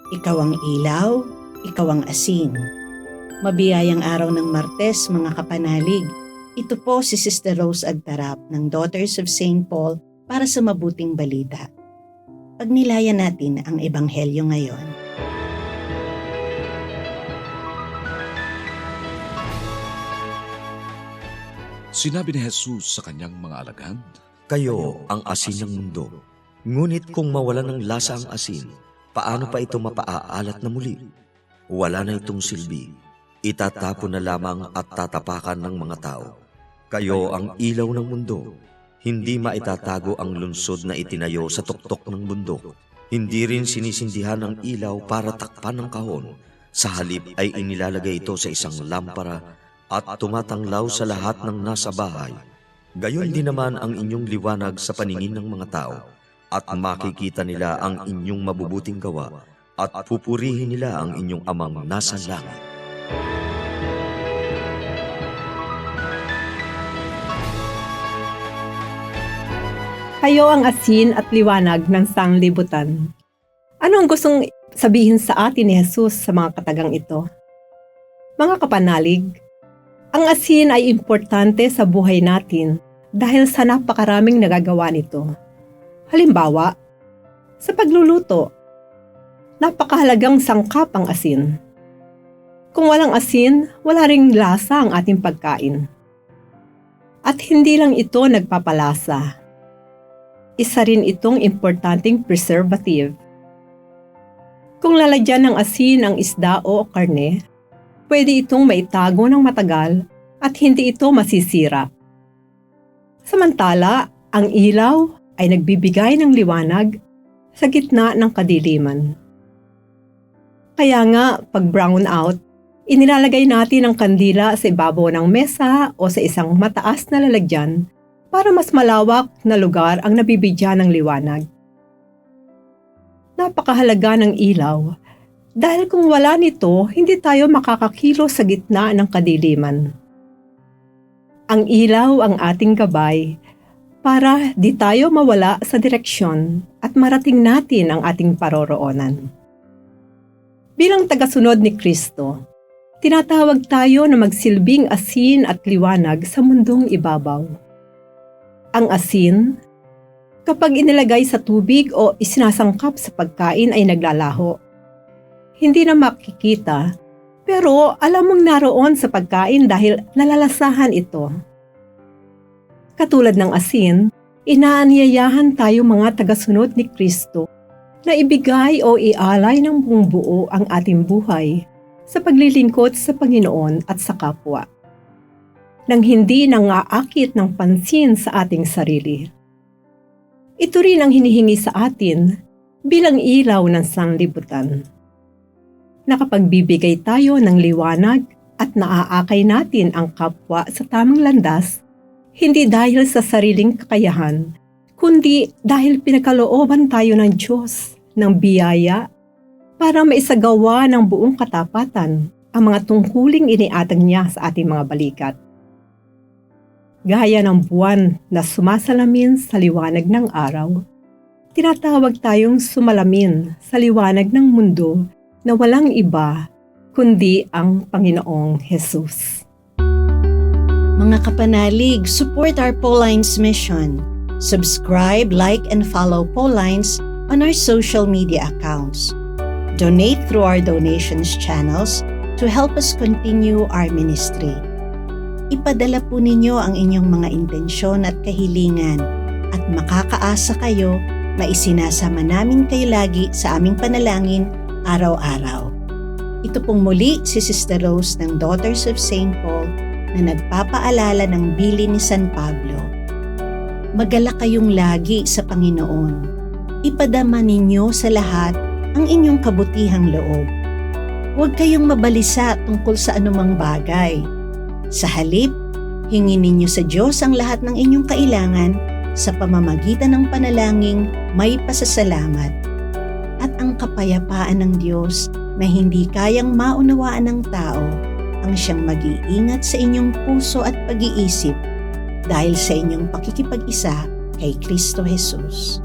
Ikaw ang ilaw, ikaw ang asin. Mabiyayang araw ng Martes, mga kapanalig. Ito po si Sister Rose Agtarap ng Daughters of St. Paul para sa mabuting balita. Pagnilayan natin ang Ebanghelyo ngayon. Sinabi ni Jesus sa kanyang mga alagad, Kayo ang asin ng mundo. Ngunit kung mawalan ng lasa ang asin, paano pa ito mapaaalat na muli? Wala na itong silbi. Itatapon na lamang at tatapakan ng mga tao. Kayo ang ilaw ng mundo. Hindi maitatago ang lungsod na itinayo sa tuktok ng bundok. Hindi rin sinisindihan ng ilaw para takpan ng kahon. Sa halip ay inilalagay ito sa isang lampara at tumatanglaw sa lahat ng nasa bahay. Gayon din naman ang inyong liwanag sa paningin ng mga tao, at makikita nila ang inyong mabubuting gawa, at pupurihin nila ang inyong amang nasa langit. Kayo ang asin at liwanag ng sanglibutan. Ano ang gustong sabihin sa atin ni Jesus sa mga katagang ito? Mga kapanalig, ang asin ay importante sa buhay natin dahil sa napakaraming nagagawa nito. Halimbawa, sa pagluluto, napakahalagang sangkap ang asin. Kung walang asin, wala ring lasa ang ating pagkain. At hindi lang ito nagpapalasa. Isa rin itong importanteng preservative. Kung lalagyan ng asin ang isda o karne, pwede itong maitago ng matagal at hindi ito masisira. Samantala, ang ilaw ay nagbibigay ng liwanag sa gitna ng kadiliman. Kaya nga, pag brown out, inilalagay natin ang kandila sa ibabaw ng mesa o sa isang mataas na lalagyan para mas malawak na lugar ang nabibigyan ng liwanag. Napakahalaga ng ilaw dahil kung wala nito, hindi tayo makakakilos sa gitna ng kadiliman. Ang ilaw ang ating gabay para di tayo mawala sa direksyon at marating natin ang ating paroroonan. Bilang tagasunod ni Kristo, tinatawag tayo na magsilbing asin at liwanag sa mundong ibabaw. Ang asin, kapag inilagay sa tubig o isinasangkap sa pagkain ay naglalaho. Hindi na makikita, pero alam mong naroon sa pagkain dahil nalalasahan ito. Katulad ng asin, inaanyayahan tayo mga tagasunod ni Kristo na ibigay o ialay ng buong buo ang ating buhay sa paglilingkod sa Panginoon at sa kapwa, nang hindi nangaakit ng pansin sa ating sarili. Ito rin ang hinihingi sa atin bilang ilaw ng sanglibutan. Nakapagbibigay tayo ng liwanag at naaakay natin ang kapwa sa tamang landas, hindi dahil sa sariling kakayahan, kundi dahil pinagkalooban tayo ng Diyos ng biyaya para maisagawa ng buong katapatan ang mga tungkuling iniatang niya sa ating mga balikat. Gaya ng buwan na sumasalamin sa liwanag ng araw, tinatawag tayong sumalamin sa liwanag ng mundo na walang iba kundi ang Panginoong Jesus. Mga kapanalig, support our Paulines mission. Subscribe, like, and follow Paulines on our social media accounts. Donate through our donations channels to help us continue our ministry. Ipadala po ninyo ang inyong mga intensyon at kahilingan at makakaasa kayo na isinasama namin kayo lagi sa aming panalangin araw-araw. Ito pong muli si Sister Rose ng Daughters of St. Paul na nagpapaalala ng bilin ni San Pablo. Magalak kayong lagi sa Panginoon. Ipadama ninyo sa lahat ang inyong kabutihang loob. Huwag kayong mabalisa tungkol sa anumang bagay. Sa halip, hingin ninyo sa Diyos ang lahat ng inyong kailangan sa pamamagitan ng panalangin may pasasalamat. At ang kapayapaan ng Diyos na hindi kayang maunawaan ng tao ang siyang mag-iingat sa inyong puso at pag-iisip dahil sa inyong pakikipag-isa kay Kristo Jesus.